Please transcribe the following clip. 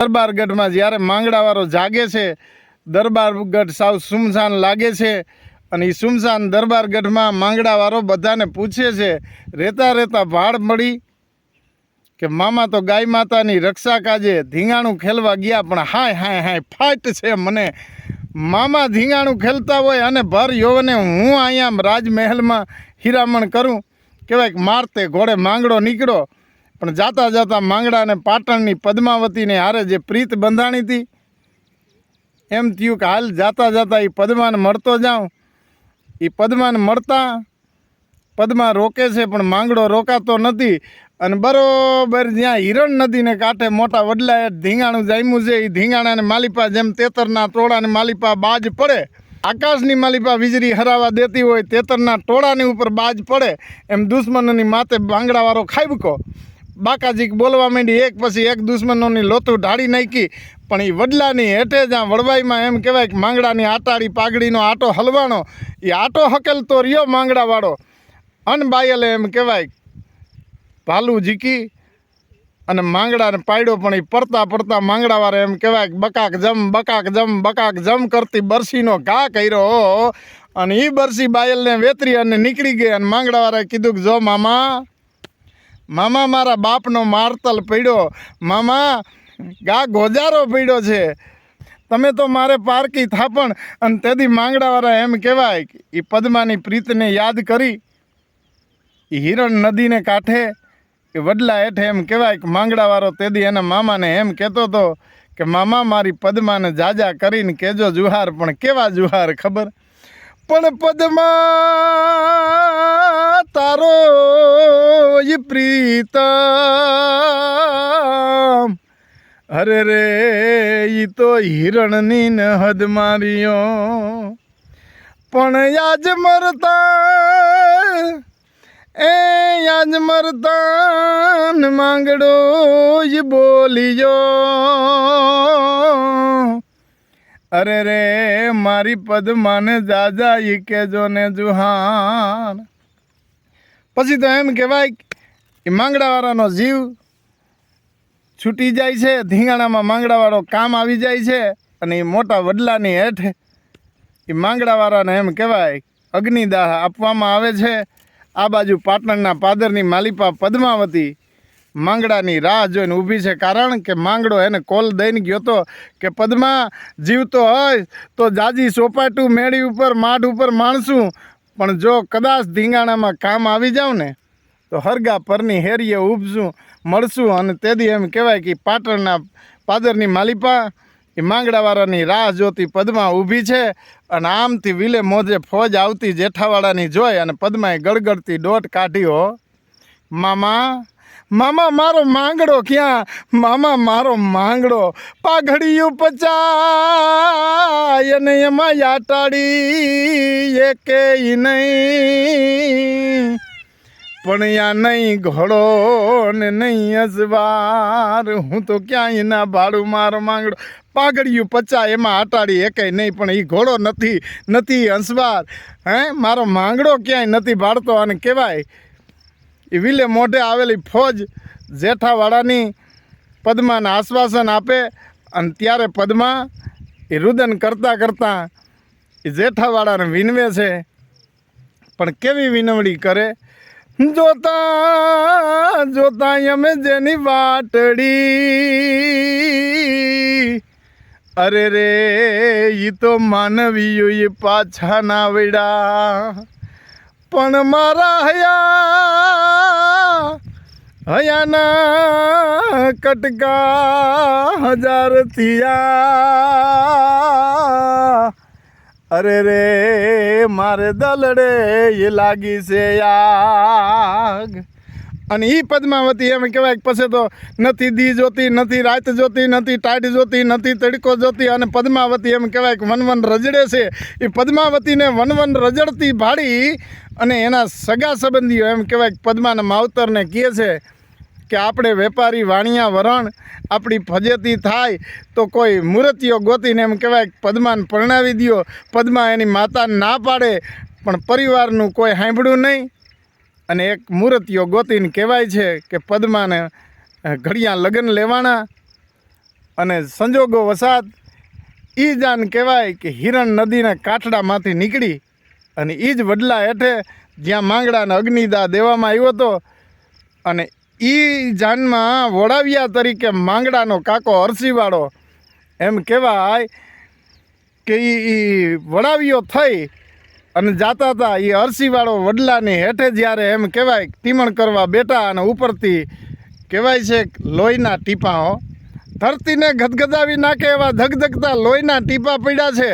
દરબારગઢમાં જ્યારે માંગડાવાળો જાગે છે, દરબારગઢ સાવ સુમસાન લાગે છે અને એ સુમસાન દરબારગઢમાં માંગડાવાળો બધાને પૂછે છે, રહેતા રહેતા ભાડ મળી કે મામા તો ગાય માતાની રક્ષા કાજે ધીંગાણું ખેલવા ગયા, પણ હાય હાય હાય ફાટ છે મને. મામા ધીંગાણું ખેલતા હોય અને ભર યૌવને હું અહીંયા રાજમહેલમાં હીરામણ કરું. કહેવાય કે મારતે ઘોડે માંગડો નીકળ્યો, પણ જાતા જાતા માંગડાને પાટણની પદ્માવતીને હારે જે પ્રીત બંધાણી હતી, એમ થયું કે હાલ જાતા જાતા એ પદ્માને મળતો જાઉં. એ પદ્માને મળતા પદ્મા રોકે છે, પણ માંગડો રોકાતો નથી. અને બરોબર જ્યાં હિરણ નદીને કાંઠે મોટા વડલાએ ધીંગાણું જામ્યું છે, એ ધીંગાણાને માલિપા જેમ તેતરના ટોળાને માલિપા બાજ પડે, આકાશની માલિપા વીજળી હરાવા દેતી હોય, તેતરના ટોળાની ઉપર બાજ પડે, એમ દુશ્મનોની માથે બાંગડાવાળો ખાઈબકો બાકાજીક બોલવા માંડી. એક પછી એક દુશ્મનોની લોતું ઢાળી નાખી. પણ એ વડલાની હેઠે જ્યાં વડવાઈમાં એમ કહેવાય કે માંગડાની આટાડી પાઘડીનો આટો હલવાણો, એ આટો હકેલતો રહ્યો માંગડાવાળો. અનબાયલે એમ કહેવાય ભાલું ઝીકી અને માંગડાને પાડ્યો, પણ એ પડતા પડતા માંગડાવાળા એમ કહેવાય કે બકાક જમ કરતી બરસીનો ઘા કર્યો. અને એ બરસી બાયલને વેતરી અને નીકળી ગઈ. અને માંગડાવાળાએ કીધું કે જો મામા મારા બાપનો મારતલ પડ્યો, મામા ગા ગોજારો પડ્યો છે, તમે તો મારે પારકી થાપણ. અને તેથી માંગડાવાળા એમ કહેવાય કે એ પદ્માની પ્રીતને યાદ કરી એ હિરણ નદીને કાંઠે એ વડલા હેઠે એમ કહેવાય કે માંગડાવાળો તેદી એના મામાને એમ કહેતો હતો કે મામા મારી પદ્માને જાજા કરીને કહેજો જુહાર. પણ કેવા જુહાર ખબર? પણ પદ્મા તારો એ પ્રીતમ, અરે રે ઈ તો હિરણની ન હદ માર્યો. પણ યાજ મરતા માંગડો ઈ બોલિયો, અરે રે મારી પદ્માને જાજા ઈ કેજો ને જુહાર. પછી તો એમ કહેવાય એ માંગડાવાળાનો જીવ છૂટી જાય છે. ધીંગાણામાં માંગડાવાળો કામ આવી જાય છે. અને એ મોટા વડલાની હેઠ એ માંગડાવાળાને એમ કહેવાય અગ્નિદાહ આપવામાં આવે છે. આ બાજુ પાટણના પાદરની માલિપા પદ્માવતી માંગડાની રાહ જોઈને ઊભી છે. કારણ કે માંગડો એને કોલ દઈને ગયો હતો કે પદ્મા જીવતો હોય તો જાજી સોપાટું મેળી ઉપર માઢ ઉપર માણસું, પણ જો કદાચ ધીંગાણામાં કામ આવી જાઉં ને તો હરગા પરની હેરીએ ઉપજું મળશું. અને તેથી એમ કહેવાય કે પાટણના પાદરની માલિપા એ માંગડાવાળાની રાહ જોતી પદ્મા ઊભી છે. અને આમથી વિલે મોજે ફોજ આવતી જેઠાવાળાની જોઈ અને પદ્માએ ગળગળતી દોટ કાઢ્યો, મામા મારો માંગડો ક્યાં? મામા મારો માંગડો પાઘડિયું પચાય અને એમાં યાટાડી એકે નહીં, પણ યા નહીં ઘોડો ને નહીં અજવાર, હું તો ક્યાંય ના ભાડું મારો માંગડો પાઘડિયું પચા એમાં આટાડી એકે નહીં, પણ એ ઘોડો નથી હંસવાર, મારો માંગડો ક્યાંય નથી ભાડતો. અને કહેવાય એ વિલે મોઢે આવેલી ફોજ જેઠાવાળાની પદ્માને આશ્વાસન આપે. અને ત્યારે પદ્મા એ રુદન કરતાં એ જેઠાવાળાને વિનવે છે. પણ કેવી વિનવણી કરે? જોતા અમે જેની વાટડી, અરે રે ઈ તો માનવીઓ એ પાછા ના વડા. પણ મારા હયાના કટકા 1000 થયા, અરે રે મારે દલડે એ લાગી છે આગ. અને એ પદ્માવતી એમ કહેવાય કે પછી તો નથી દી જોતી, નથી રાત જોતી, નથી ટાઢ જોતી, નથી તડકો જોતી. અને પદ્માવતી એમ કહેવાય કે વનવન રજડે છે. એ પદ્માવતીને વનવન રજડતી ભાડી અને એના સગા સંબંધીઓ એમ કહેવાય કે પદ્માના માવતરને કહે છે કે આપણે વેપારી વાણિયા વરણ આપણી ફજેતી થાય તો કોઈ મૂર્તિઓ ગોતીને એમ કહેવાય કે પદ્માને પરણાવી દો. પદ્મા એની માતાને ના પાડે, પણ પરિવારનું કોઈ સાંભળ્યું નહીં. અને એક મૂર્તિઓ ગોતીને કહેવાય છે કે પદ્માને ઘડિયા લગ્ન લેવાના અને સંજોગો વસાત એ જાન કહેવાય કે હિરણ નદીના કાંઠડામાંથી નીકળી અને એ જ વડલા હેઠે જ્યાં માંગડાને અગ્નિદાહ દેવામાં આવ્યો હતો અને એ જાનમાં વડાવિયા તરીકે માંગડાનો કાકો અરસીવાળો એમ કહેવાય કે એ વડાવીઓ થઈ અને જાતા હતા. એ અરસીવાળો વડલાની હેઠે જ્યારે એમ કહેવાય ટીમણ કરવા બેઠા અને ઉપરથી કહેવાય છે લોહીના ટીપાઓ ધરતીને ગદગદાવી નાખે એવા ધગધગતા લોહીના ટીપા પડ્યા છે.